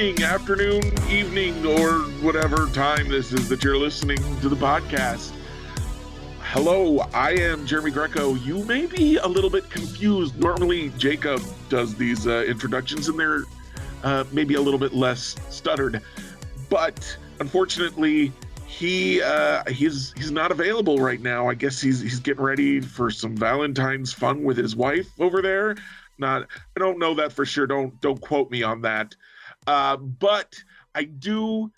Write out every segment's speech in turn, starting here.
morning, afternoon, evening, or whatever time this is that you're listening to the podcast. Hello, I am Jeremy Greco. You may be a little bit confused. Normally, Jacob does these introductions, and they're maybe a little bit less stuttered. But unfortunately, he's not available right now. I guess he's getting ready for some Valentine's fun with his wife over there. I don't know that for sure. Don't quote me on that. But I do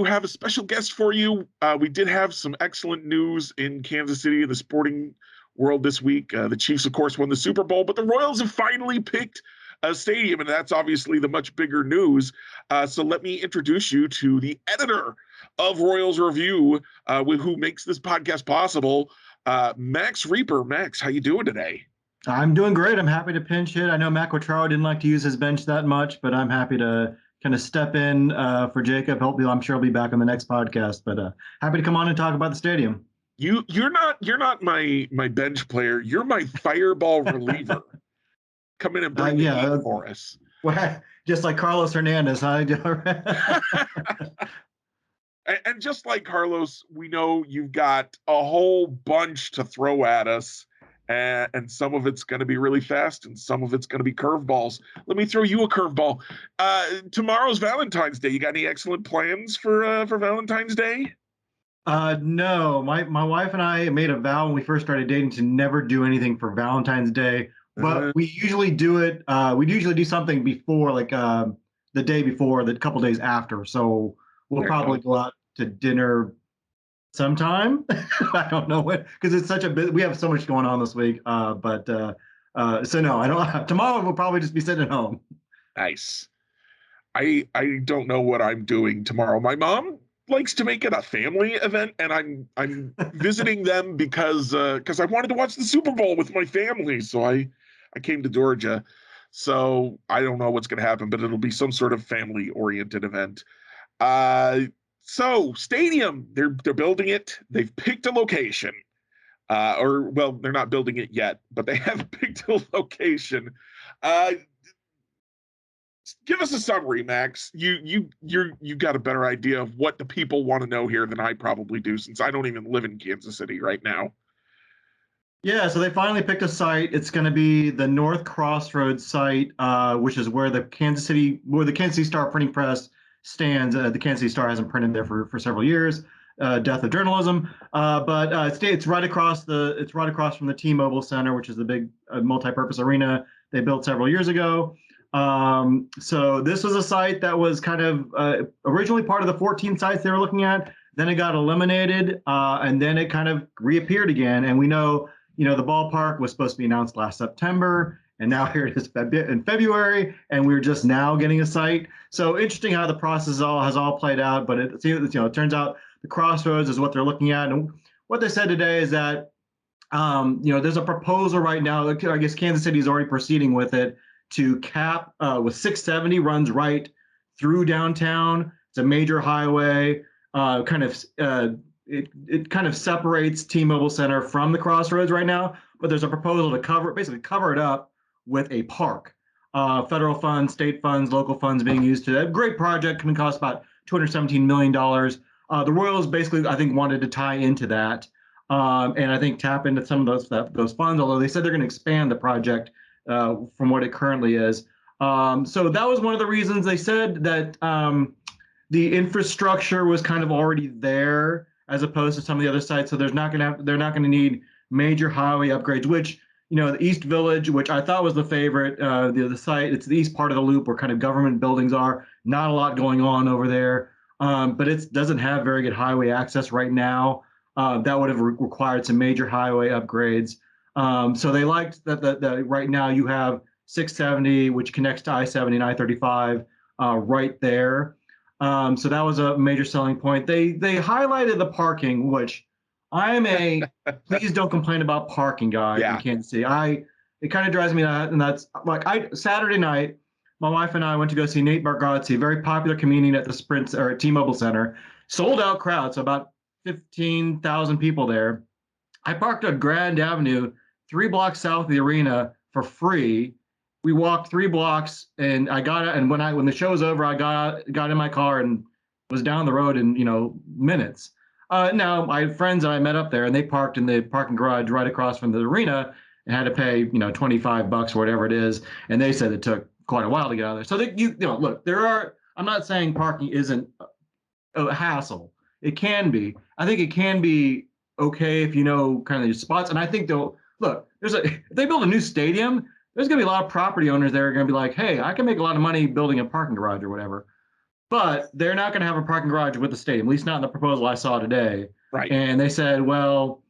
have a special guest for you. We did have some excellent news in Kansas City in the sporting world this week. The Chiefs, of course, won the Super Bowl, but the Royals have finally picked a stadium, and that's obviously the much bigger news. So let me introduce you to the editor of Royals Review, who makes this podcast possible, Max Reiper. Max, how you doing today? I'm doing great. I'm happy to pinch hit. I know Matt Quattraro didn't like to use his bench that much, but I'm happy to kind of step in for Jacob. Hopefully, I'm sure he'll be back on the next podcast. But happy to come on and talk about the stadium. You're not my bench player. You're my fireball reliever. Come in and bring the heat for us. Well, just like Carlos Hernandez, huh? And just like Carlos, we know you've got a whole bunch to throw at us. And some of it's going to be really fast, and some of it's going to be curveballs. Let me throw you a curveball. Tomorrow's Valentine's Day. You got any excellent plans for Valentine's Day? No. My wife and I made a vow when we first started dating to never do anything for Valentine's Day. But we usually do it. We usually do something before, like the day before, the couple days after. So we'll probably go out to dinner sometime. I don't know when, because it's such a bit. We have so much going on this week. So no, I don't. Tomorrow we'll probably just be sitting at home. Nice. I don't know what I'm doing tomorrow. My mom likes to make it a family event, and I'm visiting them because I wanted to watch the Super Bowl with my family. So I came to Georgia. So I don't know what's going to happen, but it'll be some sort of family oriented event. So stadium, they're building it. They've picked a location, they're not building it yet, but they have picked a location. Give us a summary, Max. You got a better idea of what the people want to know here than I probably do, since I don't even live in Kansas City right now. Yeah, so they finally picked a site. It's going to be the North Crossroads site, which is where the Kansas City Star printing press stands. The Kansas City Star hasn't printed there for several years. Death of journalism. But it's right across from the T-Mobile Center, which is the big multi-purpose arena they built several years ago. So this was a site that was kind of originally part of the 14 sites they were looking at. Then it got eliminated, and then it kind of reappeared again. And we know, the ballpark was supposed to be announced last September, and now here it is in February, and we're just now getting a site. So interesting how the process has all played out. But it turns out the Crossroads is what they're looking at, and what they said today is that there's a proposal right now. I guess Kansas City is already proceeding with it to cap with 670 runs right through downtown. It's a major highway. It kind of separates T-Mobile Center from the Crossroads right now, but there's a proposal to cover it up with a park. Federal funds, state funds, local funds being used to a great project, going to cost about $217 million. The Royals basically, I think, wanted to tie into that, and I think tap into some of those funds, although they said they're going to expand the project from what it currently is. So that was one of the reasons they said that the infrastructure was kind of already there, as opposed to some of the other sites. So they're not going to need major highway upgrades, which, the East Village, which I thought was the favorite, the site, it's the east part of the loop where kind of government buildings are. Not a lot going on over there, but it doesn't have very good highway access right now. That would have required some major highway upgrades. So they liked that right now you have 670, which connects to I-70 and I-35 right there. So that was a major selling point. They highlighted the parking, which I'm a please don't complain about parking guy in Kansas City. It kind of drives me nuts, and that's like Saturday night, my wife and I went to go see Nate Bargatze, a very popular comedian at the Sprint or at T-Mobile Center. Sold out crowd, so about 15,000 people there. I parked on Grand Avenue, 3 blocks south of the arena for free, we walked 3 blocks, and I got it. And when the show was over, I got in my car and was down the road in minutes. Now my friends that I met up there, and they parked in the parking garage right across from the arena, and had to pay $25 or whatever it is, and they said it took quite a while to get out of there. So that look, there are. I'm not saying parking isn't a hassle. It can be. I think it can be okay if you know kind of your spots. And I think they'll look. If they build a new stadium, there's going to be a lot of property owners that are going to be like, hey, I can make a lot of money building a parking garage or whatever. But they're not going to have a parking garage with the stadium, at least not in the proposal I saw today. Right. And they said, well,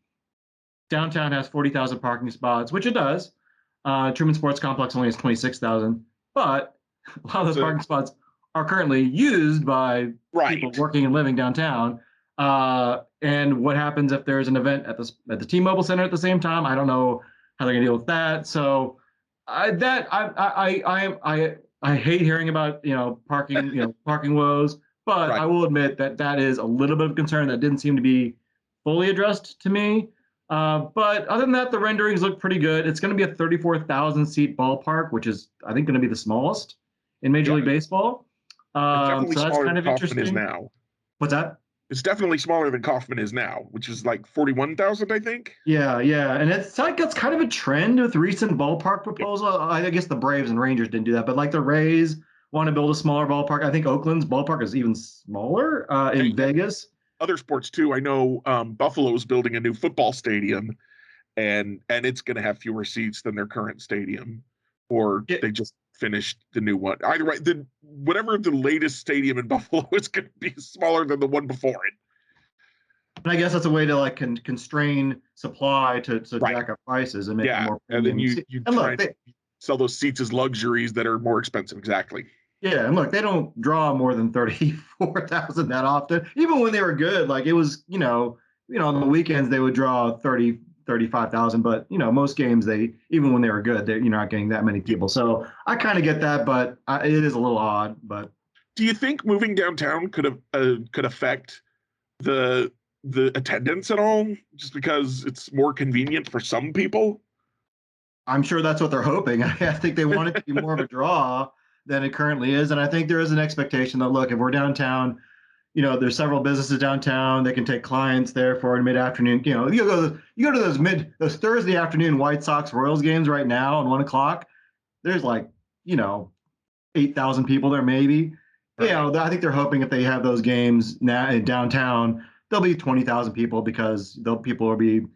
downtown has 40,000 parking spots, which it does. Truman Sports Complex only has 26,000, but a lot of those parking spots are currently used by people working and living downtown. And what happens if there's an event at the T-Mobile Center at the same time? I don't know how they're gonna deal with that. So I hate hearing about parking woes, but I will admit that is a little bit of concern that didn't seem to be fully addressed to me. But other than that, the renderings look pretty good. It's going to be a 34,000 seat ballpark, which is I think going to be the smallest in Major League Baseball. So that's kind of interesting. Is now. What's that? It's definitely smaller than Kauffman is now, which is like 41,000, I think. Yeah, and it's like it's kind of a trend with recent ballpark proposal. I guess the Braves and Rangers didn't do that, but like the Rays want to build a smaller ballpark. I think Oakland's ballpark is even smaller in Vegas. Other sports too. I know Buffalo's building a new football stadium, and it's going to have fewer seats than their current stadium, or they just finished the new one. Either way, whatever the latest stadium in Buffalo is going to be smaller than the one before it. And I guess that's a way to like constrain supply to jack up prices and make it more premium. And then you try and sell those seats as luxuries that are more expensive. Exactly. Yeah, and look, they don't draw more than 34,000 that often. Even when they were good, like it was, on the weekends they would draw 30, 35,000. But most games even when they were good, you're not getting that many people. So I kind of get that, but it is a little odd. But do you think moving downtown could affect the attendance at all, just because it's more convenient for some people? I'm sure that's what they're hoping. I think they want it to be more of a draw than it currently is. And I think there is an expectation that, look, if we're downtown, there's several businesses downtown. They can take clients there for mid-afternoon. You go to those Thursday afternoon White Sox Royals games right now at 1:00. There's 8,000 people there maybe. Right. I think they're hoping if they have those games now in downtown, there'll be 20,000 people because people will be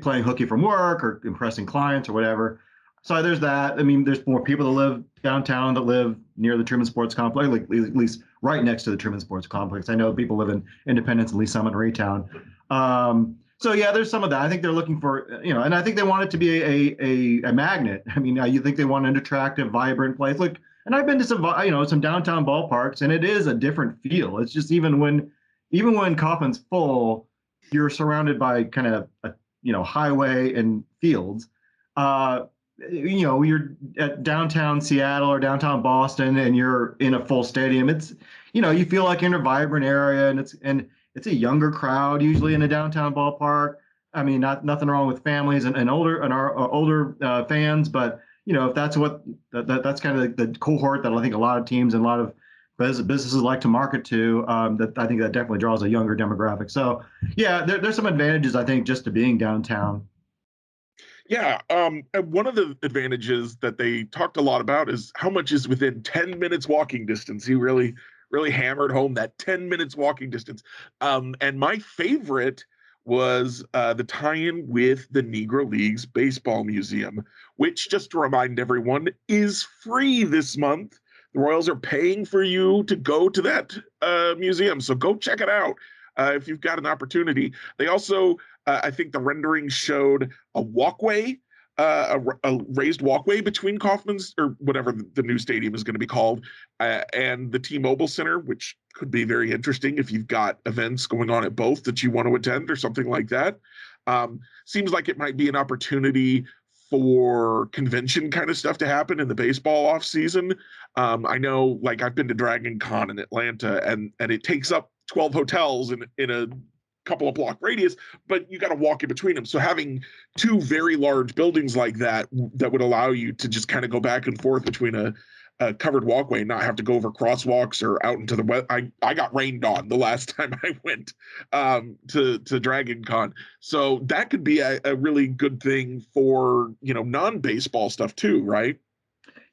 playing hooky from work or impressing clients or whatever. So there's that. I mean, there's more people that live downtown that live near the Truman Sports Complex, at least right next to the Truman Sports Complex. I know people live in Independence and Lee Summit and Raytown. So yeah, there's some of that. I think they're looking for, and I think they want it to be a magnet. I mean, you think they want an attractive, vibrant place. Look, and I've been to some downtown ballparks, and it is a different feel. It's just even when Kauffman's full, you're surrounded by kind of highway and fields. You're at downtown Seattle or downtown Boston and you're in a full stadium. It's, you feel like you're in a vibrant area, and it's a younger crowd usually in a downtown ballpark. I mean, nothing wrong with families and older fans, but if that's that's kind of the cohort that I think a lot of teams and a lot of businesses like to market to, that I think that definitely draws a younger demographic. So yeah, there's some advantages, I think, just to being downtown. Yeah, and one of the advantages that they talked a lot about is how much is within 10 minutes walking distance. He really hammered home that 10 minutes walking distance. And my favorite was the tie-in with the Negro Leagues Baseball Museum, which, just to remind everyone, is free this month. The Royals are paying for you to go to that museum, so go check it out if you've got an opportunity. They also, I think the rendering showed a walkway, a raised walkway between Kauffman's, or whatever the new stadium is going to be called, and the T-Mobile Center, which could be very interesting if you've got events going on at both that you want to attend or something like that. Seems like it might be an opportunity for convention kind of stuff to happen in the baseball off season. I know, like, I've been to Dragon Con in Atlanta, and it takes up 12 hotels in a couple of block radius, but you got to walk in between them. So having two very large buildings like that would allow you to just kind of go back and forth between a covered walkway and not have to go over crosswalks or out into the wet. I got rained on the last time I went to Dragon Con. So that could be a really good thing for, non-baseball stuff too, right?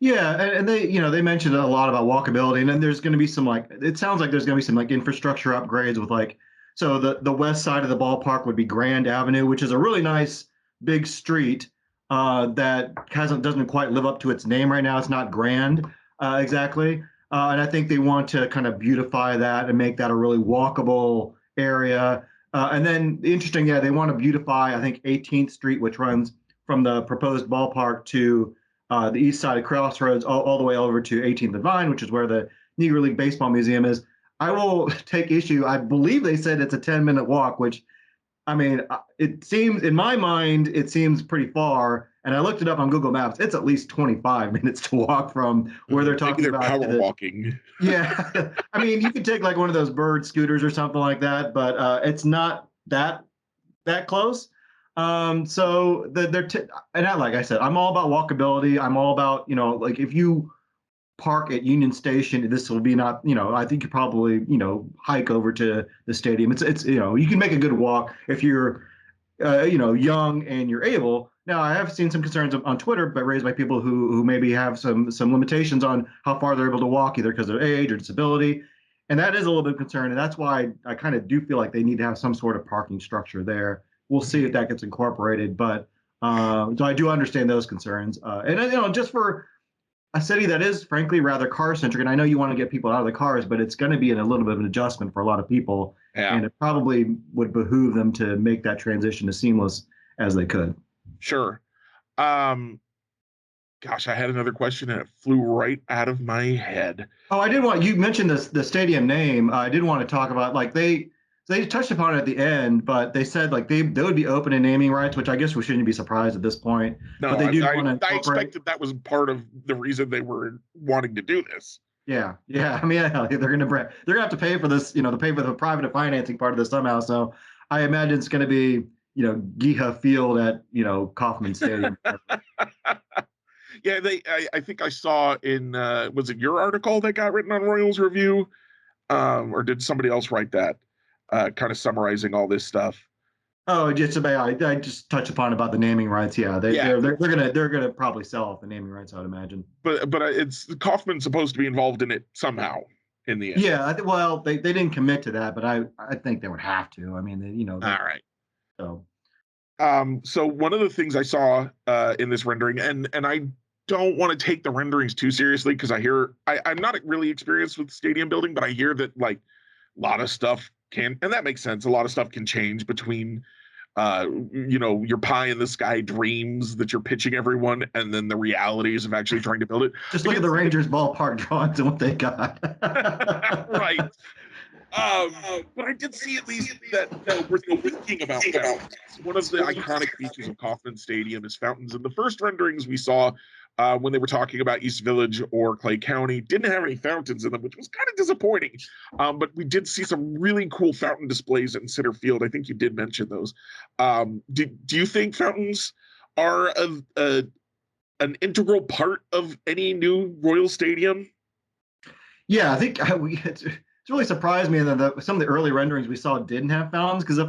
Yeah, and they mentioned a lot about walkability, and then there's going to be some it sounds like there's going to be some infrastructure upgrades with so the west side of the ballpark would be Grand Avenue, which is a really nice big street that doesn't quite live up to its name right now. It's not grand exactly, and I think they want to kind of beautify that and make that a really walkable area. And then interesting, yeah, they want to beautify, I think, 18th Street, which runs from the proposed ballpark to the east side of Crossroads, all the way over to 18th and Vine, which is where the Negro League Baseball Museum is. I will take issue. I believe they said it's a 10-minute walk, which, I mean, it seems, in my mind, it seems pretty far. And I looked it up on Google Maps. It's at least 25 minutes to walk from where they're talking about. Power walking. Yeah. I mean, you could take one of those bird scooters or something like that, but it's not that close. So and like I said, I'm all about walkability. I'm all about, if you park at Union Station, this will be not, I think you probably, hike over to the stadium. It's you can make a good walk if you're, young and you're able. Now, I have seen some concerns on Twitter, but raised by people who maybe have some limitations on how far they're able to walk, either because of age or disability. And that is a little bit of concern. And that's why I kind of do feel like they need to have some sort of parking structure there. We'll see if that gets incorporated, but so I do understand those concerns. And just for a city that is frankly rather car centric, and I know you want to get people out of the cars, but it's going to be a little bit of an adjustment for a lot of people, and it probably would behoove them to make that transition as seamless as they could. Sure. Gosh, I had another question and it flew right out of my head. Oh, you mentioned the stadium name. I did want to talk about they touched upon it at the end, but they said they would be open to naming rights, which I guess we shouldn't be surprised at this point. No, but they do I expected that was part of the reason they were wanting to do this. Yeah. I mean, they're gonna have to pay for this, to pay for the private financing part of this somehow. So I imagine it's going to be, Geha Field at Kauffman Stadium. Yeah, I think I saw in was it your article that got written on Royals Review, or did somebody else write that? Kind of summarizing all this stuff. Oh, just about I just touched upon about the naming rights. Yeah, they're gonna probably sell off the naming rights, I would imagine. But it's Kauffman's supposed to be involved in it somehow in the end. Yeah, well, they didn't commit to that, but I think they would have to. I mean, all right. So, so one of the things I saw in this rendering, and I don't want to take the renderings too seriously because I'm not really experienced with stadium building, but I hear that a lot of stuff and that makes sense. A lot of stuff can change between, your pie in the sky dreams that you're pitching everyone, and then the realities of actually trying to build it. Just look at the Rangers ballpark drawings and what they got. Right. But I did see at least that we're thinking about fountains. One of the iconic features of Kauffman Stadium is fountains. And the first renderings we saw when they were talking about East Village or Clay County didn't have any fountains in them, which was kind of disappointing. But we did see some really cool fountain displays in center field. I think you did mention those. Do you think fountains are an integral part of any new Royal Stadium? Yeah, I think it's really surprised me that some of the early renderings we saw didn't have fountains. Because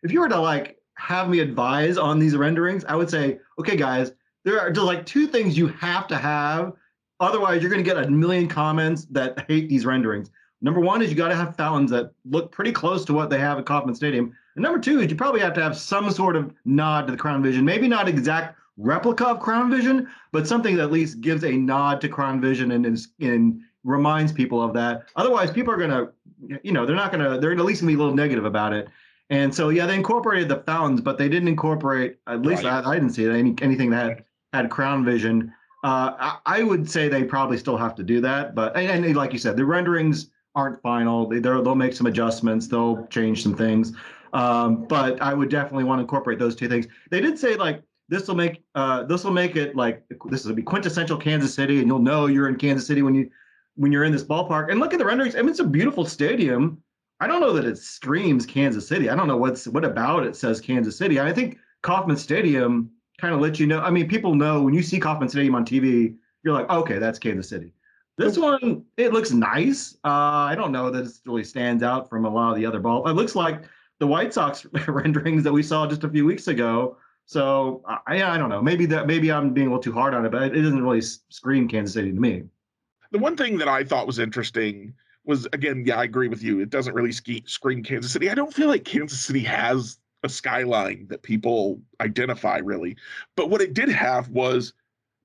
if you were to have me advise on these renderings, I would say, okay, guys, there are just two things you have to have. Otherwise, you're going to get a million comments that hate these renderings. Number one is you got to have fountains that look pretty close to what they have at Kauffman Stadium. And number two is you probably have to have some sort of nod to the Crown Vision. Maybe not exact replica of Crown Vision, but something that at least gives a nod to Crown Vision and reminds people of that. Otherwise, people are going to, they're at least going to be a little negative about it. And so, yeah, they incorporated the fountains, but they didn't incorporate, at least I didn't see anything that had Crown Vision. I would say they probably still have to do that. But, and like you said, the renderings aren't final. They'll make some adjustments. They'll change some things. But I would definitely want to incorporate those two things. They did say this will make it this will be quintessential Kansas City, and you'll know you're in Kansas City when you're in this ballpark. And look at the renderings. I mean, it's a beautiful stadium. I don't know that it screams Kansas City. I don't know what about it says Kansas City. I think Kauffman Stadium kind of lets you know. I mean, people know when you see Kauffman Stadium on TV, you're like, okay, that's Kansas City. This The one, it looks nice. I don't know that it really stands out from a lot of the other ball. It looks like the White Sox renderings that we saw just a few weeks ago. So I don't know. Maybe I'm being a little too hard on it, but it doesn't really scream Kansas City to me. the one thing that I thought was interesting was, again, yeah, I agree with you. It doesn't really scream Kansas City. I don't feel like Kansas City has a skyline that people identify really, but what it did have was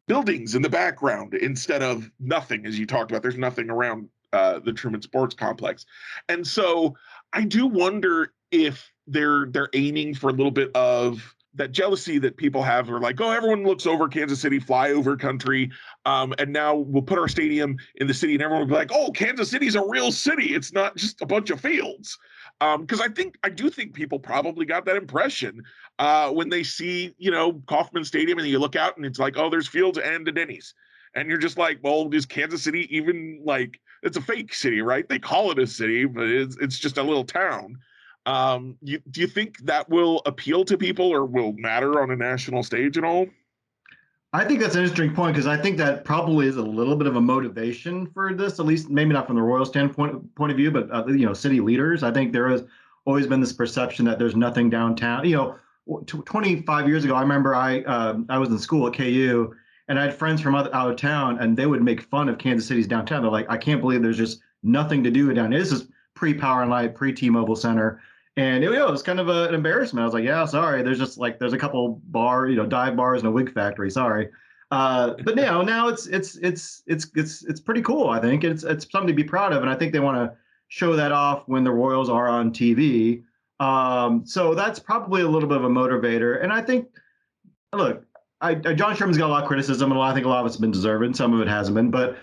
buildings in the background instead of nothing, as you talked about. There's nothing around the Truman Sports Complex, and so I do wonder if they're aiming for a little bit of that jealousy that people have, are like, oh, everyone looks over Kansas City, flyover country, and now we'll put our stadium in the city, and everyone will be like, oh, Kansas City's a real city. It's not just a bunch of fields. Because I do think people probably got that impression when they see, Kauffman Stadium, and you look out and it's like, oh, there's fields and a Denny's. And you're just like, well, is Kansas City even like, it's a fake city, right? They call it a city, but it's just a little town. Do you think that will appeal to people or will matter on a national stage at all? I think that's an interesting point because I think that probably is a little bit of a motivation for this, at least maybe not from the royal standpoint point of view, but city leaders. I think there has always been this perception that there's nothing downtown. 25 years ago, I remember I was in school at KU, and I had friends from out of town, and they would make fun of Kansas City's downtown. They're like, I can't believe there's just nothing to do down here. This is pre-Power and Light, pre-T-Mobile Center. And it was kind of an embarrassment. I was like, yeah, sorry. There's a couple dive bars and a wig factory. Sorry. But now it's pretty cool. I think it's something to be proud of, and I think they want to show that off when the Royals are on TV. So that's probably a little bit of a motivator. And I think, look, John Sherman's got a lot of criticism, and I think a lot of it's been deserving. Some of it hasn't been, but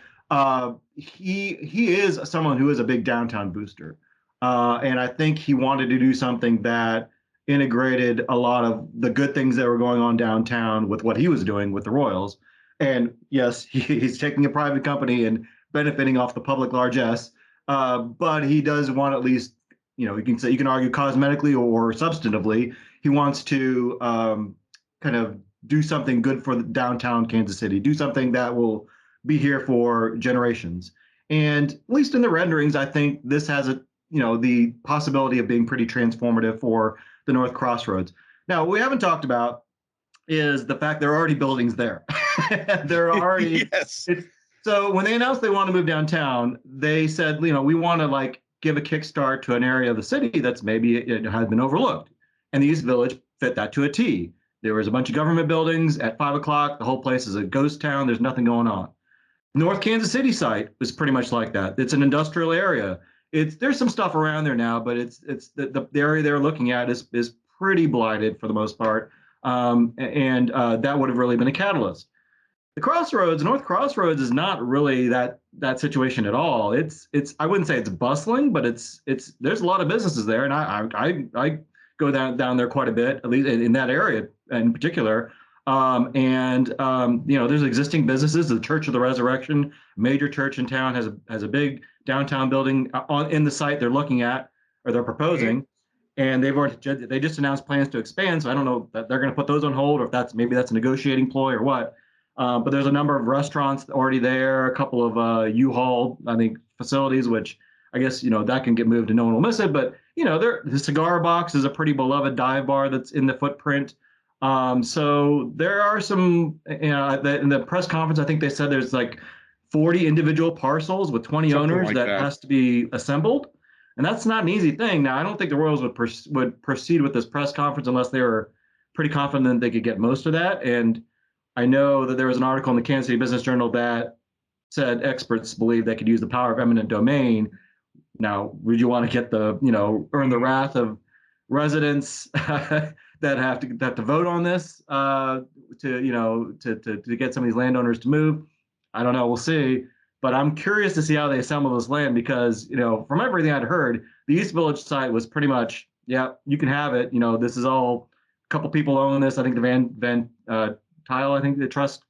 he is someone who is a big downtown booster. And I think he wanted to do something that integrated a lot of the good things that were going on downtown with what he was doing with the Royals. And yes, he's taking a private company and benefiting off the public largesse. But he does want, at least, you can argue cosmetically or substantively, he wants to kind of do something good for the downtown Kansas City, do something that will be here for generations. And at least in the renderings, I think this has the possibility of being pretty transformative for the North Crossroads. Now, what we haven't talked about is the fact there are already buildings there. There are already Yes. So when they announced they want to move downtown, they said, we want to give a kickstart to an area of the city that's maybe it had been overlooked. And the East Village fit that to a T. There was a bunch of government buildings at 5 o'clock. The whole place is a ghost town. There's nothing going on. North Kansas City site was pretty much like that. It's an industrial area. There's some stuff around there now, but it's the area they're looking at is pretty blighted for the most part, and that would have really been a catalyst. The Crossroads, North Crossroads, is not really that situation at all. It's I wouldn't say it's bustling, but it's there's a lot of businesses there, and I go down there quite a bit, at least in that area in particular. There's existing businesses. The Church of the Resurrection, major church in town, has a big downtown building in the site they're looking at, or they're proposing, and they just announced plans to expand. So I don't know that they're going to put those on hold, or if that's a negotiating ploy or what. But there's a number of restaurants already there, a couple of U-Haul, I think, facilities, which I guess that can get moved and no one will miss it. But the Cigar Box is a pretty beloved dive bar that's in the footprint. So there are some, in the press conference, I think they said there's 40 individual parcels with 20 Something owners like that has to be assembled. And that's not an easy thing. Now, I don't think the Royals would proceed with this press conference unless they were pretty confident they could get most of that. And I know that there was an article in the Kansas City Business Journal that said experts believe they could use the power of eminent domain. Now, would you want to get earn the wrath of residents that have to vote on this to get some of these landowners to move? I don't know. We'll see. But I'm curious to see how they assemble this land because, from everything I'd heard, the East Village site was pretty much, yeah, you can have it. This is all, a couple people own this. I think the Van Tile, I think the trust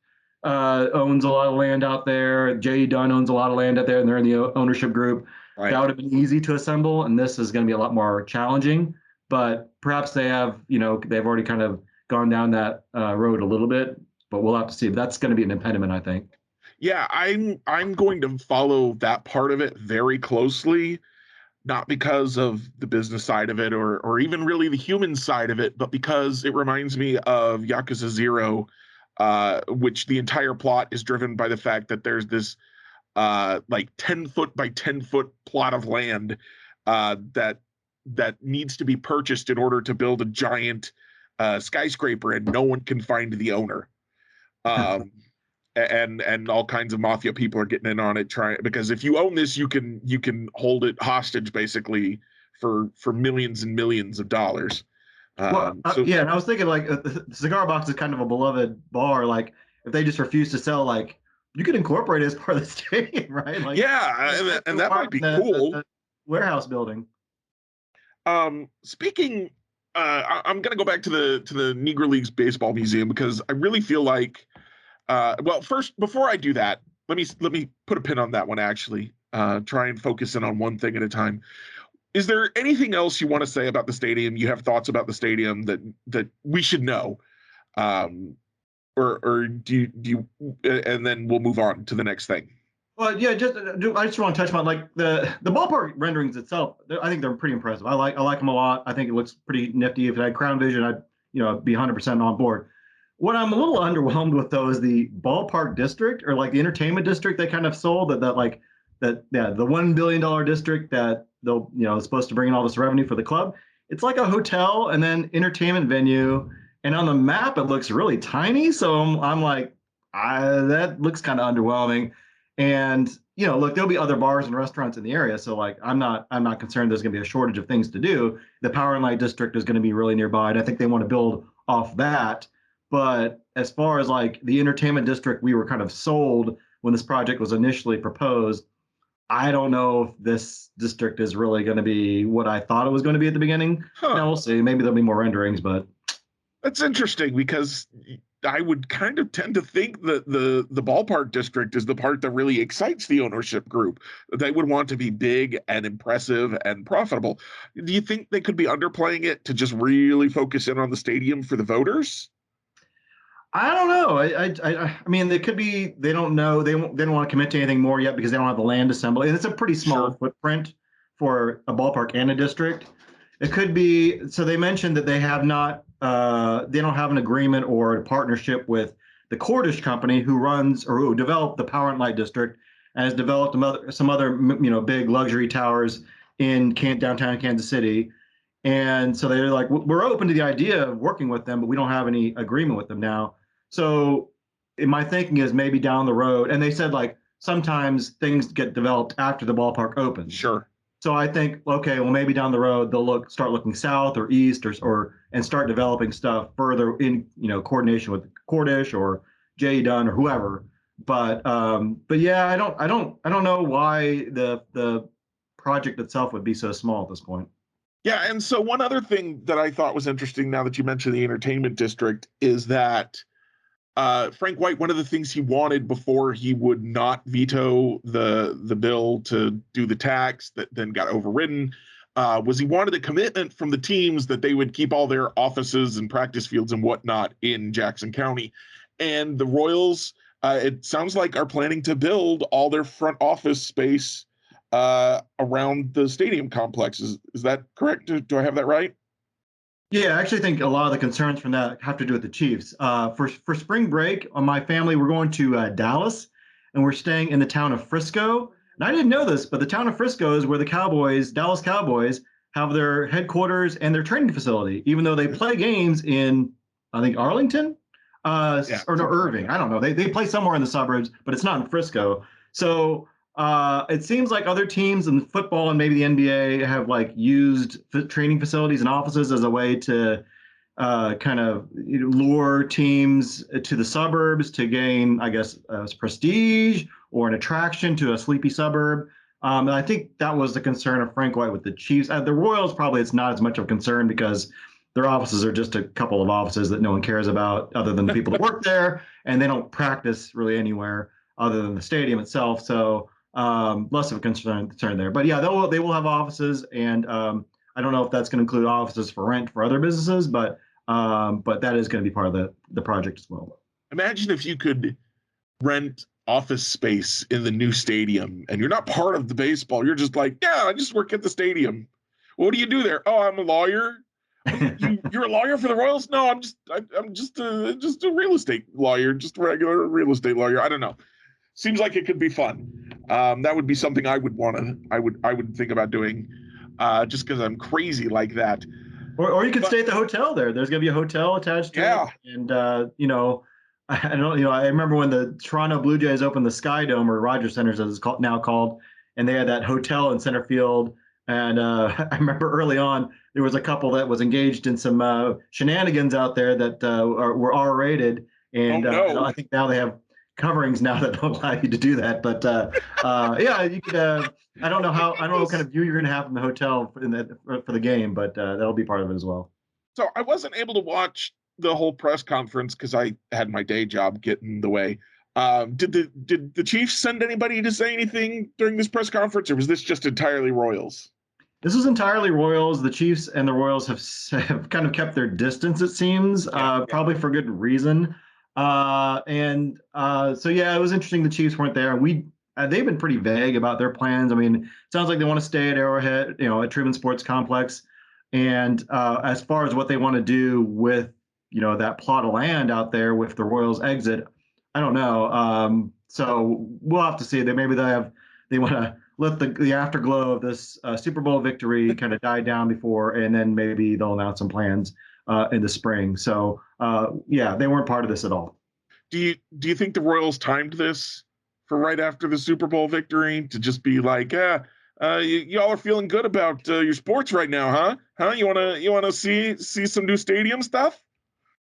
owns a lot of land out there. J.E. Dunn owns a lot of land out there, and they're in the ownership group. That Right. would have been easy to assemble, and this is going to be a lot more challenging. But perhaps they have, they've already kind of gone down that road a little bit, but we'll have to see. But that's going to be an impediment, I think. Yeah, I'm going to follow that part of it very closely, not because of the business side of it or even really the human side of it, but because it reminds me of Yakuza Zero, which the entire plot is driven by the fact that there's this like 10-foot by 10-foot plot of land that needs to be purchased in order to build a giant skyscraper, and no one can find the owner. Um, and all kinds of mafia people are getting in on it, trying, because if you own this, you can hold it hostage basically for millions and millions of dollars. Well, So yeah, and I was thinking like the cigar box is kind of a beloved bar. Like if they just refuse to sell, like you could incorporate it as part of the stadium, right? Like yeah, just and that part might in be cool. the warehouse building. Speaking, I'm gonna go back to the Negro Leagues Baseball Museum because I really feel like, well, first before I do that, let me put a pin on that one. Actually, try and focus in on one thing at a time. Is there anything else you want to say about the stadium? You have thoughts about the stadium that we should know, um, or do you, and then we'll move on to the next thing. Well, yeah, I just want to touch on like the ballpark renderings itself. I think they're pretty impressive. I like them a lot. I think it looks pretty nifty. If it had Crown Vision, I'd be 100% on board. What I'm a little underwhelmed with though is the ballpark district or like the entertainment district they kind of sold that like that yeah the $1 billion district that they'll is supposed to bring in all this revenue for the club. It's like a hotel and then entertainment venue, and on the map it looks really tiny. So I'm like, that looks kind of underwhelming. And look, there'll be other bars and restaurants in the area, so like I'm not concerned there's going to be a shortage of things to do. The Power and Light district is going to be really nearby, and I think they want to build off that. But as far as like the entertainment district we were kind of sold when this project was initially proposed, I don't know if this district is really going to be what I thought it was going to be at the beginning. Huh. Now we'll see. Maybe there'll be more renderings, but That's interesting because I would kind of tend to think that the ballpark district is the part that really excites the ownership group. They would want to be big and impressive and profitable. Do you think they could be underplaying it to just really focus in on the stadium for the voters? I don't know. I mean, they could be. They don't know. They don't want to commit to anything more yet because they don't have the land assembly, and it's a pretty small Sure. footprint for a ballpark and a district. It could be. So they mentioned that they have not. They don't have an agreement or a partnership with the Cordish company who runs or who developed the Power and Light District and has developed some other big luxury towers in downtown Kansas City. And so they're like, we're open to the idea of working with them, but we don't have any agreement with them now. So my thinking is maybe down the road, and they said like sometimes things get developed after the ballpark opens. Sure. So I think, okay, well maybe down the road they'll start looking south or east or and start developing stuff further in coordination with Cordish or Jay Dunn or whoever. But yeah, I don't know why the project itself would be so small at this point. Yeah, and so one other thing that I thought was interesting now that you mentioned the entertainment district is that Frank White, one of the things he wanted before he would not veto the bill to do the tax that then got overridden, was he wanted a commitment from the teams that they would keep all their offices and practice fields and whatnot in Jackson County. And the Royals, it sounds like, are planning to build all their front office space around the stadium complex. Is that correct? Do I have that right? Yeah, I actually think a lot of the concerns from that have to do with the Chiefs. For spring break, on my family, we're going to Dallas, and we're staying in the town of Frisco. And I didn't know this, but the town of Frisco is where the Dallas Cowboys, have their headquarters and their training facility. Even though they play games in, I think Arlington, Yeah. or no Irving. I don't know. They play somewhere in the suburbs, but it's not in Frisco. So it seems like other teams in football and maybe the NBA have like used training facilities and offices as a way to kind of lure teams to the suburbs to gain, I guess, prestige or an attraction to a sleepy suburb. And I think that was the concern of Frank White with the Chiefs. The Royals, probably it's not as much of a concern because their offices are just a couple of offices that no one cares about other than the people that work there, and they don't practice really anywhere other than the stadium itself. So less of a concern there. But yeah, they will have offices, and I don't know if that's going to include offices for rent for other businesses, but that is going to be part of the project as well. Imagine if you could rent office space in the new stadium and you're not part of the baseball. You're just like, yeah, I just work at the stadium. What do you do there? Oh, I'm a lawyer. You're a lawyer for the Royals? No, I'm just a real estate lawyer, just a regular real estate lawyer. I don't know. Seems like it could be fun. That would be something I would think about doing, just because I'm crazy like that. Or you could stay at the hotel there. There's going to be a hotel attached to it. And, I don't, I remember when the Toronto Blue Jays opened the Sky Dome, or Rogers Center as it's now called, and they had that hotel in center field. And I remember early on, there was a couple that was engaged in some shenanigans out there that were R-rated. And I think now they have coverings now that don't allow you to do that. But yeah, you could. I don't know what kind of view you're going to have from the hotel for the game, but that'll be part of it as well. So I wasn't able to watch the whole press conference because I had my day job get in the way. Did the Chiefs send anybody to say anything during this press conference, or was this just entirely Royals? This is entirely Royals. The Chiefs and the Royals have kind of kept their distance, it seems, probably for good reason. So yeah, it was interesting. The Chiefs weren't there. They've been pretty vague about their plans. I mean, it sounds like they want to stay at Arrowhead, at Truman Sports Complex. And as far as what they want to do with, that plot of land out there with the Royals exit, I don't know. So we'll have to see. Maybe they want to let the afterglow of this Super Bowl victory kind of die down before, and then maybe they'll announce some plans in the spring. So yeah, they weren't part of this at all. Do you think the Royals timed this for right after the Super Bowl victory to just be like, y'all are feeling good about your sports right now, huh? You wanna see some new stadium stuff?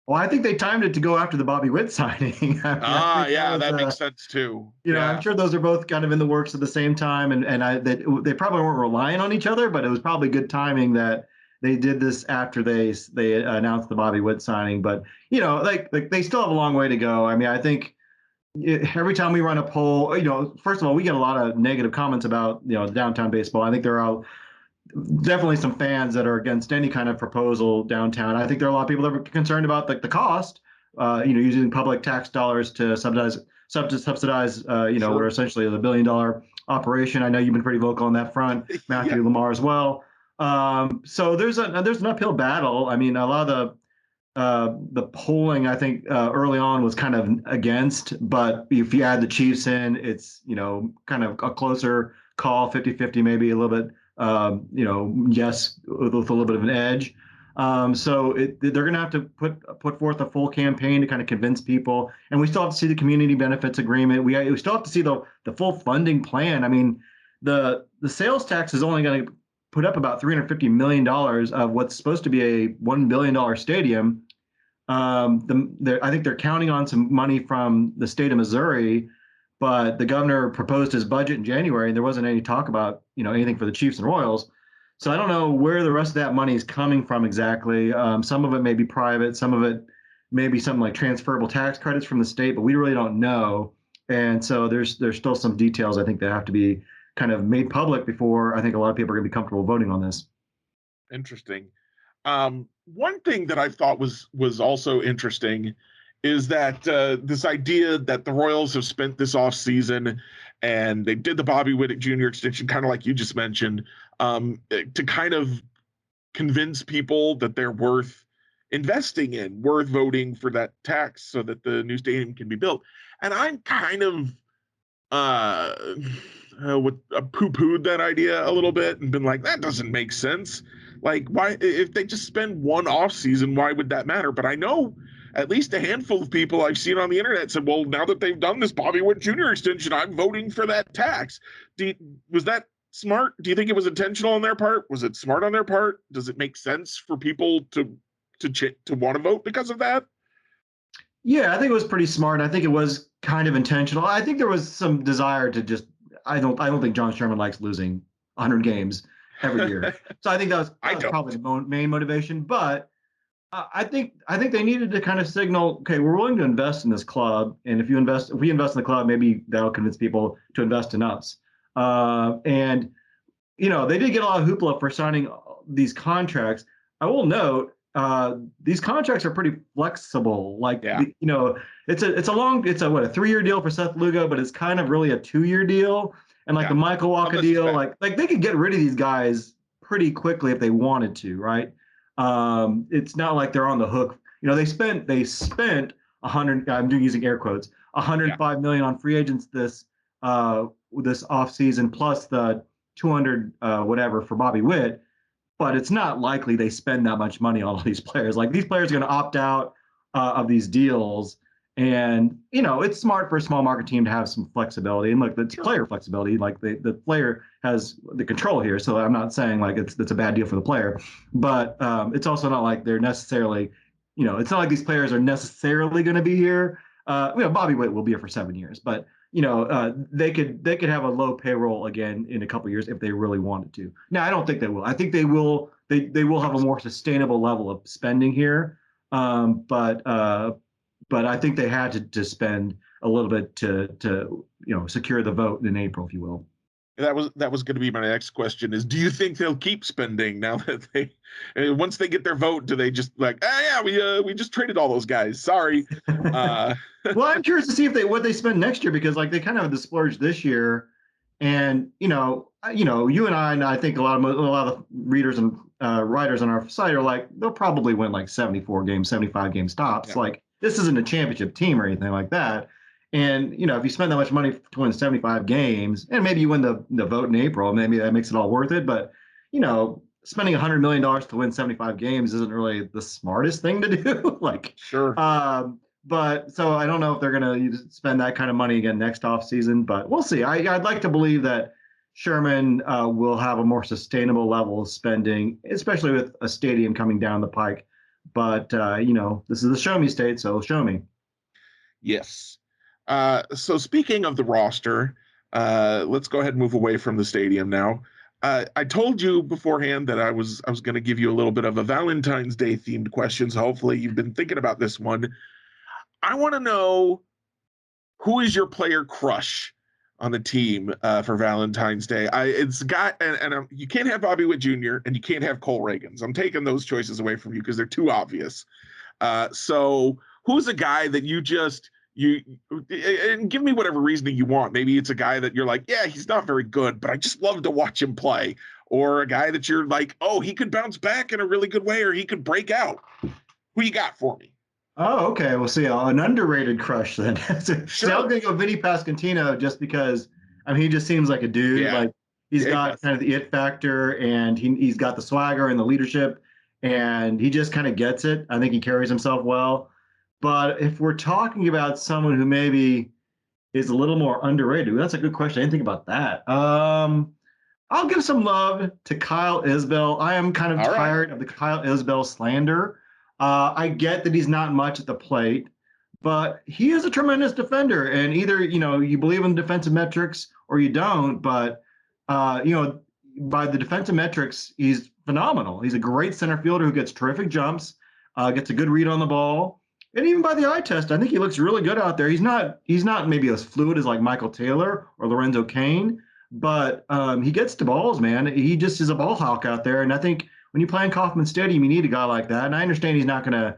Well, I think they timed it to go after the Bobby Witt signing. That makes sense too. I'm sure those are both kind of in the works at the same time, and they probably weren't relying on each other, but it was probably good timing that they did this after they announced the Bobby Witt signing. But they still have a long way to go. I mean, I think every time we run a poll, first of all, we get a lot of negative comments about downtown baseball. I think there are definitely some fans that are against any kind of proposal downtown. I think there are a lot of people that are concerned about the cost, using public tax dollars to subsidize, Sure. We're essentially a $1 billion operation. I know you've been pretty vocal on that front, Matthew Lamar as well. So there's an uphill battle. I mean, a lot of the polling, I think, early on was kind of against, but if you add the Chiefs in, it's, kind of a closer call, 50-50, maybe a little bit, yes, with a little bit of an edge. So they're going to have to put forth a full campaign to kind of convince people, and we still have to see the community benefits agreement. We still have to see the full funding plan. I mean, the sales tax is only going to put up about $350 million of what's supposed to be a $1 billion stadium. I think they're counting on some money from the state of Missouri, but the governor proposed his budget in January, and there wasn't any talk about anything for the Chiefs and Royals. So I don't know where the rest of that money is coming from exactly. Some of it may be private, some of it may be something like transferable tax credits from the state, but we really don't know. And so there's still some details I think that have to be kind of made public before I think a lot of people are going to be comfortable voting on this. Interesting. One thing that I thought was also interesting is that this idea that the Royals have spent this off season and they did the Bobby Witt Jr. extension, kind of like you just mentioned, to kind of convince people that they're worth investing in, worth voting for that tax so that the new stadium can be built. And I'm kind of poo-pooed that idea a little bit and been like, that doesn't make sense. Like, why, if they just spend one off season, why would that matter? But I know at least a handful of people I've seen on the internet said, well, now that they've done this Bobby Witt Jr. extension, I'm voting for that tax. Was that smart? Do you think it was intentional on their part? Was it smart on their part? Does it make sense for people to want to vote because of that? Yeah, I think it was pretty smart. I think it was kind of intentional. I think there was some desire to just, I don't think John Sherman likes losing 100 games every year. So I think that was probably the main motivation. But I think they needed to kind of signal, okay, we're willing to invest in this club, and if we invest in the club, maybe that'll convince people to invest in us. And they did get a lot of hoopla for signing these contracts. I will note these contracts are pretty flexible. Like, Yeah. it's a 3-year deal for Seth Lugo, but it's kind of really a 2-year deal. And like the Michael Walker deal, like they could get rid of these guys pretty quickly if they wanted to, right? It's not like they're on the hook. They spent 100. I'm using air quotes, 105 million on free agents this offseason, plus the 200 whatever for Bobby Witt. But it's not likely they spend that much money on all these players. Like, these players are going to opt out of these deals. And, it's smart for a small market team to have some flexibility. And look, the player flexibility, like the player has the control here. So I'm not saying like it's a bad deal for the player, but it's also not like they're necessarily, it's not like these players are necessarily going to be here. Bobby Witt will be here for 7 years, but they could have a low payroll again in a couple of years if they really wanted to. Now, I don't think they will. I think they will have a more sustainable level of spending here. But I think they had to spend a little bit to secure the vote in April, if you will. That was going to be my next question: is do you think they'll keep spending now that once they get their vote? Do they just like, we just traded all those guys? Sorry. Well, I'm curious to see what they spend next year, because like they kind of have the splurge this year, and you and I think a lot of readers and writers on our site are like, they'll probably win like 74 games, 75 games tops. Yeah. Like, this isn't a championship team or anything like that. And, if you spend that much money to win 75 games, and maybe you win the vote in April, maybe that makes it all worth it. But, spending $100 million to win 75 games isn't really the smartest thing to do. Like, sure. But so I don't know if they're going to spend that kind of money again next offseason, but we'll see. I'd like to believe that Sherman will have a more sustainable level of spending, especially with a stadium coming down the pike. But, this is the show me state, so show me. Yes. So speaking of the roster, let's go ahead and move away from the stadium now. I told you beforehand that I was going to give you a little bit of a Valentine's Day themed question. So hopefully you've been thinking about this one. I want to know, who is your player crush on the team for Valentine's Day? It's got, and you can't have Bobby Witt Jr. and you can't have Cole Reagans. I'm taking those choices away from you because they're too obvious. So who's a guy that and give me whatever reasoning you want. Maybe it's a guy that you're like, yeah, he's not very good, but I just love to watch him play. Or a guy that you're like, oh, he could bounce back in a really good way, or he could break out. Who you got for me? Oh, okay. We'll see. An underrated crush then. Sure. So I'm going to go Vinny Pasquantino, just because he just seems like a dude. Yeah. Like, he's got kind of the it factor, and he's got the swagger and the leadership, and he just kind of gets it. I think he carries himself well. But if we're talking about someone who maybe is a little more underrated, that's a good question. I didn't think about that. I'll give some love to Kyle Isbell. I am kind of tired of the Kyle Isbell slander. I get that he's not much at the plate, but he is a tremendous defender. And either, you believe in defensive metrics or you don't. But, by the defensive metrics, he's phenomenal. He's a great center fielder who gets terrific jumps, gets a good read on the ball. And even by the eye test, I think he looks really good out there. He's not maybe as fluid as like Michael Taylor or Lorenzo Cain, but he gets to balls, man. He just is a ball hawk out there. And I think when you play in Kauffman Stadium, you need a guy like that. And I understand he's not going to,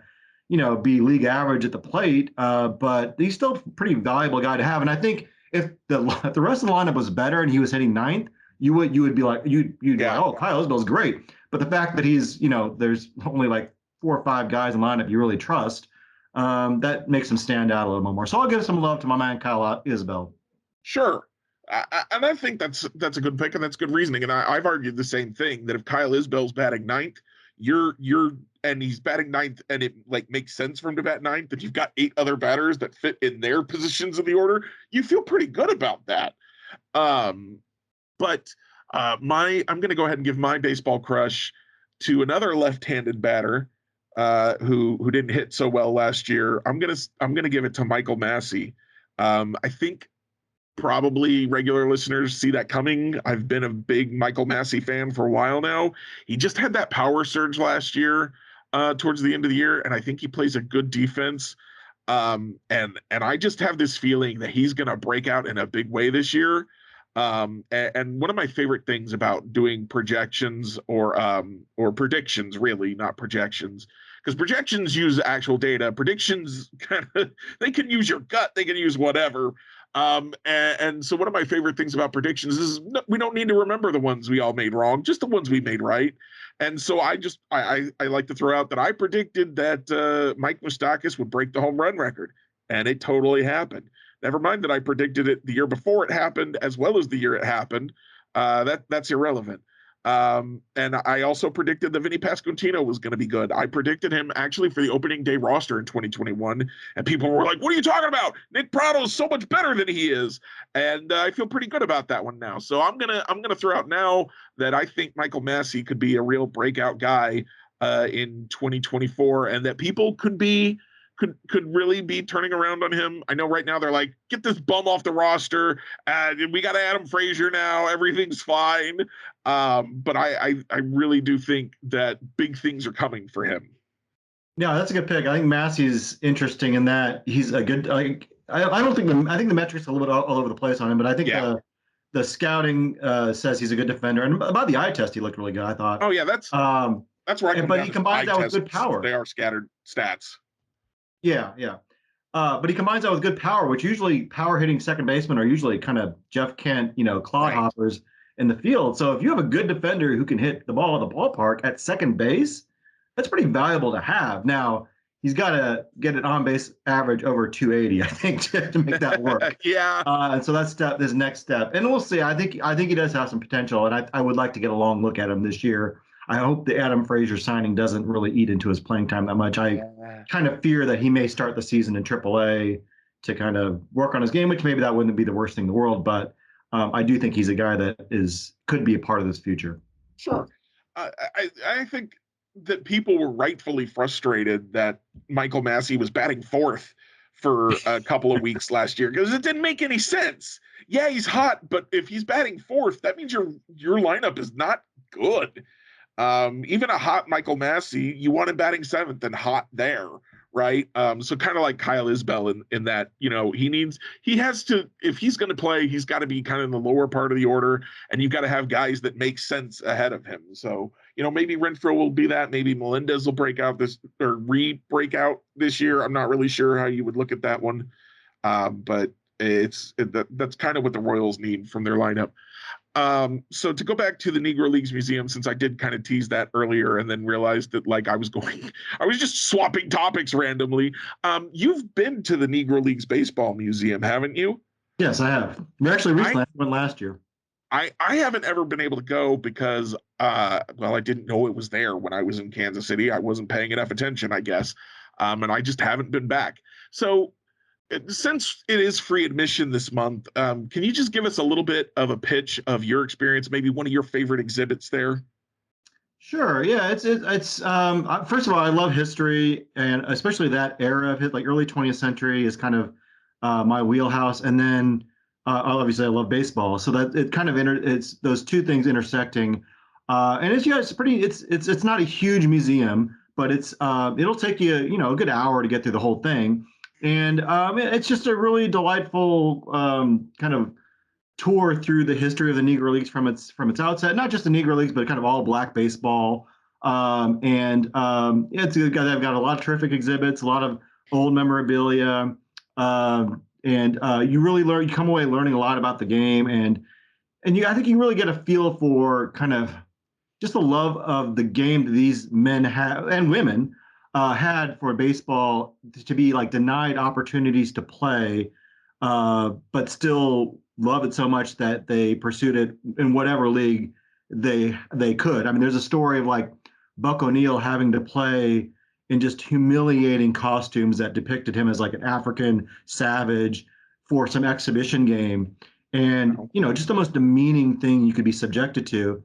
be league average at the plate, but he's still a pretty valuable guy to have. And I think if the rest of the lineup was better and he was hitting ninth, you would be like, you'd be like, oh, Kyle Isbell's great. But the fact that he's, there's only like 4 or 5 guys in the lineup you really trust, that makes him stand out a little more. So I'll give some love to my man Kyle Isbell. Sure. And I think that's a good pick, and that's good reasoning. And I've argued the same thing, that if Kyle Isbell's batting ninth, and he's batting ninth, and it like makes sense for him to bat ninth, that you've got 8 other batters that fit in their positions of the order, you feel pretty good about that. But I'm going to go ahead and give my baseball crush to another left-handed batter who didn't hit so well last year. I'm gonna give it to Michael Massey. I think probably regular listeners see that coming. I've been a big Michael Massey fan for a while now. He just had that power surge last year, towards the end of the year, and I think he plays a good defense. And I just have this feeling that he's gonna break out in a big way this year. And one of my favorite things about doing projections or predictions, really, not projections, because projections use actual data. Predictions kind of they can use your gut, they can use whatever. And so one of my favorite things about predictions is we don't need to remember the ones we all made wrong, just the ones we made right. And so I like to throw out that I predicted that Mike Moustakas would break the home run record, and it totally happened. Never mind that I predicted it the year before it happened, as well as the year it happened. That's irrelevant. And I also predicted that Vinny Pasquantino was going to be good. I predicted him actually for the opening day roster in 2021, and people were like, "What are you talking about? Nick Prado is so much better than he is." And I feel pretty good about that one now. So I'm gonna throw out now that I think Michael Massey could be a real breakout guy in 2024, and that people could really be turning around on him. I know right now they're like, get this bum off the roster. We got Adam Frazier now. Everything's fine. But I really do think that big things are coming for him. Yeah, that's a good pick. I think Massey's interesting in that he's a good. Like, I don't think I think the metrics are a little bit all over the place on him, but I think the scouting says he's a good defender. And about the eye test, he looked really good, I thought. Oh yeah, that's where I come but down he combines that with good power. They are scattered stats. Yeah, yeah. But he combines that with good power, which usually power hitting second basemen are usually kind of Jeff Kent, clodhoppers in the field. So if you have a good defender who can hit the ball in the ballpark at second base, that's pretty valuable to have. Now, he's got to get an on base average over 280, I think, to make that work. Yeah. And so that's his next step. And we'll see. I think he does have some potential, and I would like to get a long look at him this year. I hope the Adam Frazier signing doesn't really eat into his playing time that much. I kind of fear that he may start the season in AAA to kind of work on his game, which maybe that wouldn't be the worst thing in the world. But I do think he's a guy that could be a part of this future. Sure. I think that people were rightfully frustrated that Michael Massey was batting fourth for a couple of weeks last year because it didn't make any sense. Yeah, he's hot, but if he's batting fourth, that means your lineup is not good. Even a hot Michael Massey, you want him batting seventh and hot there, right? So kind of like Kyle Isbell in that, he has to, if he's going to play, he's got to be kind of in the lower part of the order, and you've got to have guys that make sense ahead of him. So, maybe Renfroe will be that. Maybe Melendez will break out break out this year. I'm not really sure how you would look at that one. But that's kind of what the Royals need from their lineup. So to go back to the Negro Leagues Museum, since I did kind of tease that earlier and then realized that I was just swapping topics randomly. You've been to the Negro Leagues Baseball Museum, haven't you? Yes, I have. We actually recently went last year. I haven't ever been able to go because, I didn't know it was there when I was in Kansas City. I wasn't paying enough attention, I guess. And I just haven't been back. So since it is free admission this month, can you just give us a little bit of a pitch of your experience, maybe one of your favorite exhibits there? Sure. Yeah. It's first of all, I love history, and especially that era of it, like early 20th century is kind of my wheelhouse. And then obviously I love baseball. So that it kind of it's those two things intersecting. And it's not a huge museum, but it'll take you, a good hour to get through the whole thing. And it's just a really delightful kind of tour through the history of the Negro Leagues from its outset, not just the Negro Leagues, but kind of all black baseball. They've got a lot of terrific exhibits, a lot of old memorabilia, and you really you come away learning a lot about the game, and I think you really get a feel for kind of just the love of the game that these men have and women had for baseball, to be like denied opportunities to play, but still love it so much that they pursued it in whatever league they could. I mean, there's a story of like Buck O'Neil having to play in just humiliating costumes that depicted him as like an African savage for some exhibition game, and just the most demeaning thing you could be subjected to.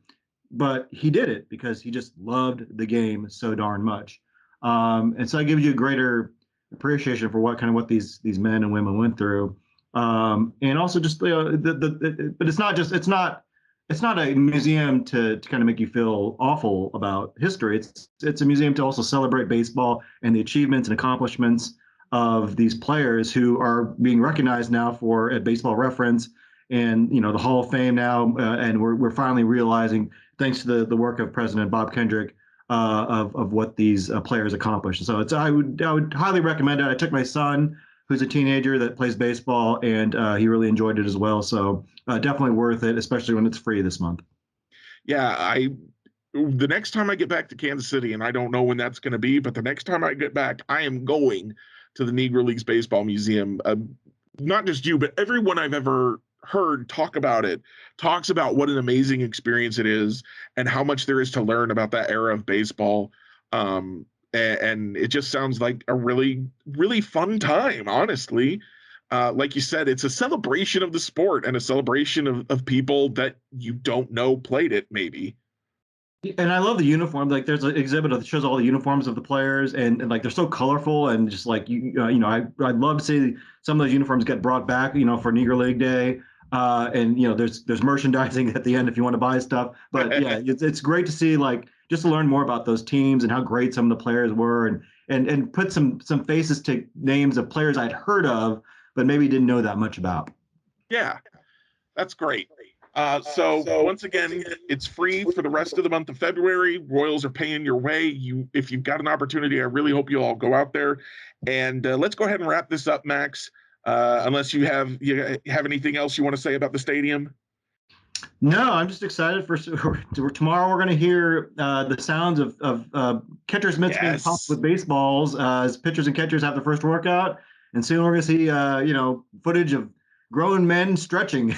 But he did it because he just loved the game so darn much. And so it gives you a greater appreciation for what these men and women went through. And also just but it's not a museum to kind of make you feel awful about history. It's a museum to also celebrate baseball and the achievements and accomplishments of these players who are being recognized now at Baseball Reference in the Hall of Fame now, and we're finally realizing, thanks to the work of President Bob Kendrick, of what these players accomplished. So I would highly recommend it. I took my son, who's a teenager that plays baseball, and he really enjoyed it as well. So definitely worth it, especially when it's free this month. Yeah, the next time I get back to Kansas City, and I don't know when that's going to be, but the next time I get back, I am going to the Negro Leagues Baseball Museum. Not just you, but everyone I've ever heard talk about it talks about what an amazing experience it is and how much there is to learn about that era of baseball. And it just sounds like a really, really fun time, honestly. Like you said, it's a celebration of the sport and a celebration of people that you don't know played it, maybe. And I love the uniform. Like there's an exhibit that shows all the uniforms of the players, and like they're so colorful, and just like I'd love to see some of those uniforms get brought back, for Negro League Day. And there's merchandising at the end if you want to buy stuff. But yeah, it's great to see, like, just to learn more about those teams and how great some of the players were, and put some faces to names of players I'd heard of but maybe didn't know that much about. Yeah, that's great. So once again, it's free for the rest of the month of February. Royals are paying your way. If you've got an opportunity, I really hope you'll all go out there. And let's go ahead and wrap this up, Max. Unless you have anything else you want to say about the stadium. No, I'm just excited for tomorrow. We're going to hear the sounds of catchers' mitts being popped with baseballs as pitchers and catchers have the first workout, and soon we're going to see footage of grown men stretching.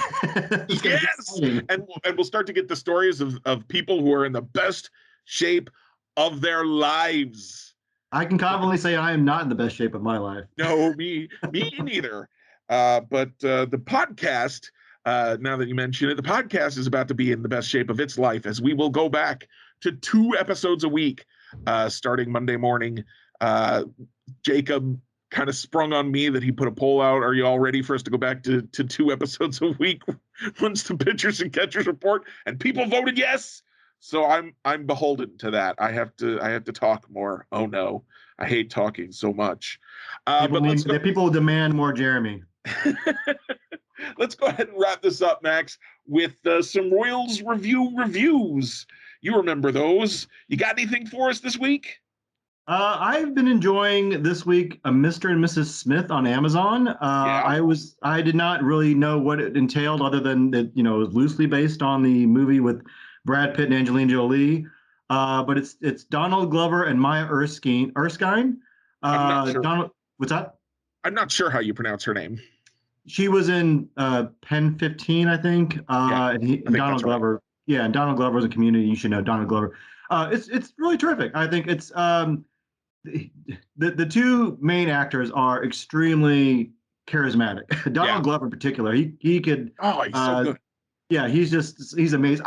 Yes, and we'll start to get the stories of people who are in the best shape of their lives. I can confidently say I am not in the best shape of my life. No, me neither. But the podcast, now that you mention it, the podcast is about to be in the best shape of its life, as we will go back to 2 episodes a week, starting Monday morning. Jacob kind of sprung on me that he put a poll out. Are you all ready for us to go back to 2 episodes a week once the pitchers and catchers report? And people voted yes. So I'm beholden to that. I have to talk more. Oh no, I hate talking so much. People demand more Jeremy. Let's go ahead and wrap this up, Max, with some Royals reviews. You remember those? You got anything for us this week? I've been enjoying this week Mr. and Mrs. Smith on Amazon. I did not really know what it entailed, other than that it was loosely based on the movie with Brad Pitt and Angelina Jolie. But it's Donald Glover and Maya Erskine. I'm not sure. What's that? I'm not sure how you pronounce her name. She was in Pen 15, I think. And Donald Glover. Right. Yeah, and Donald Glover is a Community. You should know Donald Glover. It's really terrific. I think it's the 2 main actors are extremely charismatic. Donald Glover in particular, he could. Oh, he's so good. Yeah, he's amazing.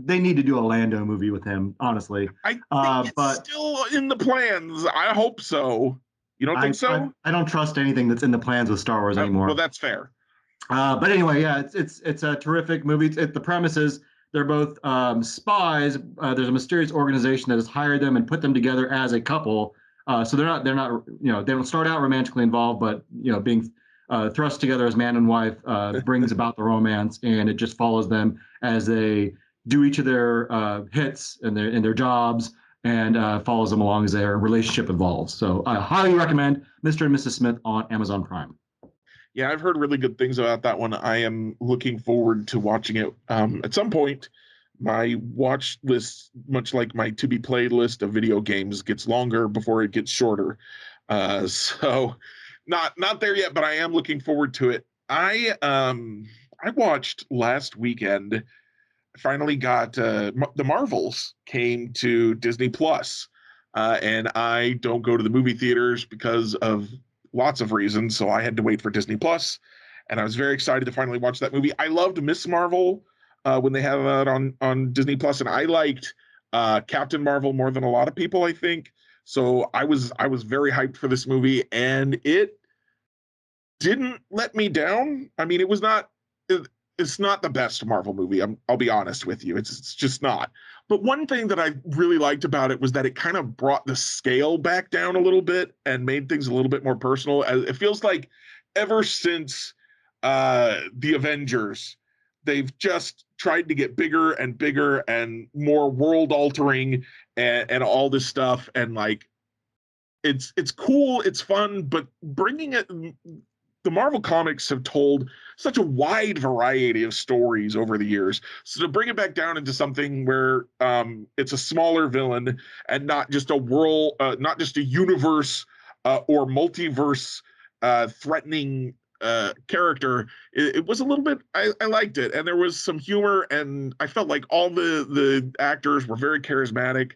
They need to do a Lando movie with him, honestly. I think it's still in the plans. I hope so. You don't think so? I don't trust anything that's in the plans with Star Wars anymore. Well, that's fair. But anyway, yeah, it's a terrific movie. The premise is they're both spies. There's a mysterious organization that has hired them and put them together as a couple. So they're not they don't start out romantically involved, but being thrust together as man and wife brings about the romance, and it just follows them as they do each of their hits and their jobs, and follows them along as their relationship evolves. So I highly recommend Mr. and Mrs. Smith on Amazon Prime. Yeah, I've heard really good things about that one. I am looking forward to watching it at some point. My watch list, much like my to be played list of video games, gets longer before it gets shorter. So not there yet, but I am looking forward to it. I watched last weekend. Finally got the Marvels came to Disney Plus, and I don't go to the movie theaters because of lots of reasons. So I had to wait for Disney Plus, and I was very excited to finally watch that movie. I loved Miss Marvel when they had that on Disney Plus, and I liked Captain Marvel more than a lot of people, I think. So I was very hyped for this movie, and it didn't let me down. I mean, it's not the best Marvel movie. I'll be honest with you. It's just not. But one thing that I really liked about it was that it kind of brought the scale back down a little bit and made things a little bit more personal. It feels like ever since the Avengers. They've just tried to get bigger and bigger and more world altering and all this stuff. And like, it's cool, it's fun, but bringing it, the Marvel comics have told such a wide variety of stories over the years. So to bring it back down into something where it's a smaller villain and not just a world, not just a universe or multiverse threatening character, it was a little bit. I liked it, and there was some humor, and I felt like all the actors were very charismatic.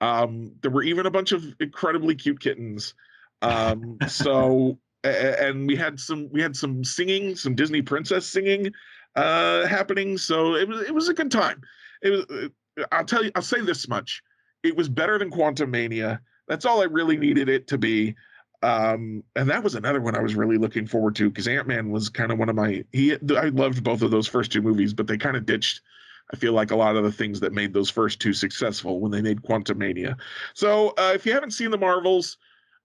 There were even a bunch of incredibly cute kittens. So and we had some singing, some Disney princess singing happening. So it was a good time. It was. I'll say this much: it was better than Quantumania. That's all I really needed it to be. And that was another one I was really looking forward to, because Ant-Man was kind of one of my. I loved both of those first two movies, but they kind of ditched, I feel like, a lot of the things that made those first two successful when they made Quantumania. So if you haven't seen the Marvels,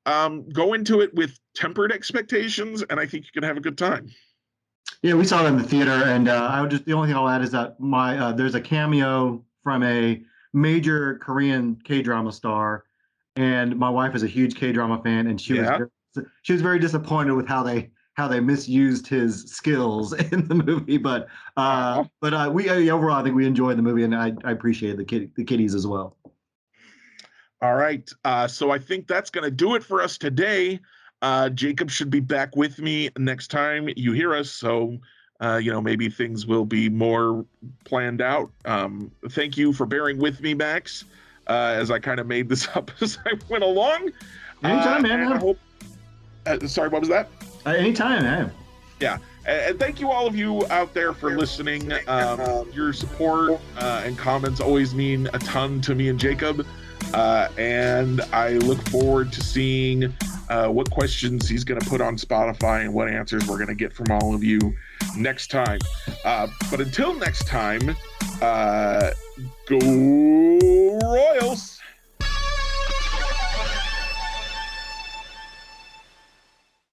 go into it with tempered expectations, and I think you can have a good time. Yeah, we saw it in the theater, and the only thing I'll add is that there's a cameo from a major Korean K-drama star, and my wife is a huge K-drama fan, and she was very disappointed with how they misused his skills in the movie. But we overall, I think we enjoyed the movie, and I appreciated the kiddies as well. All right, so I think that's going to do it for us today. Jacob should be back with me next time you hear us, so maybe things will be more planned out. Thank you for bearing with me, Max, as I kind of made this up as I went along. Anytime, man. I hope. Sorry, what was that? Anytime, man. Yeah, and thank you all of you out there for listening. Your support and comments always mean a ton to me and Jacob. And I look forward to seeing what questions he's going to put on Spotify and what answers we're going to get from all of you next time. But until next time, go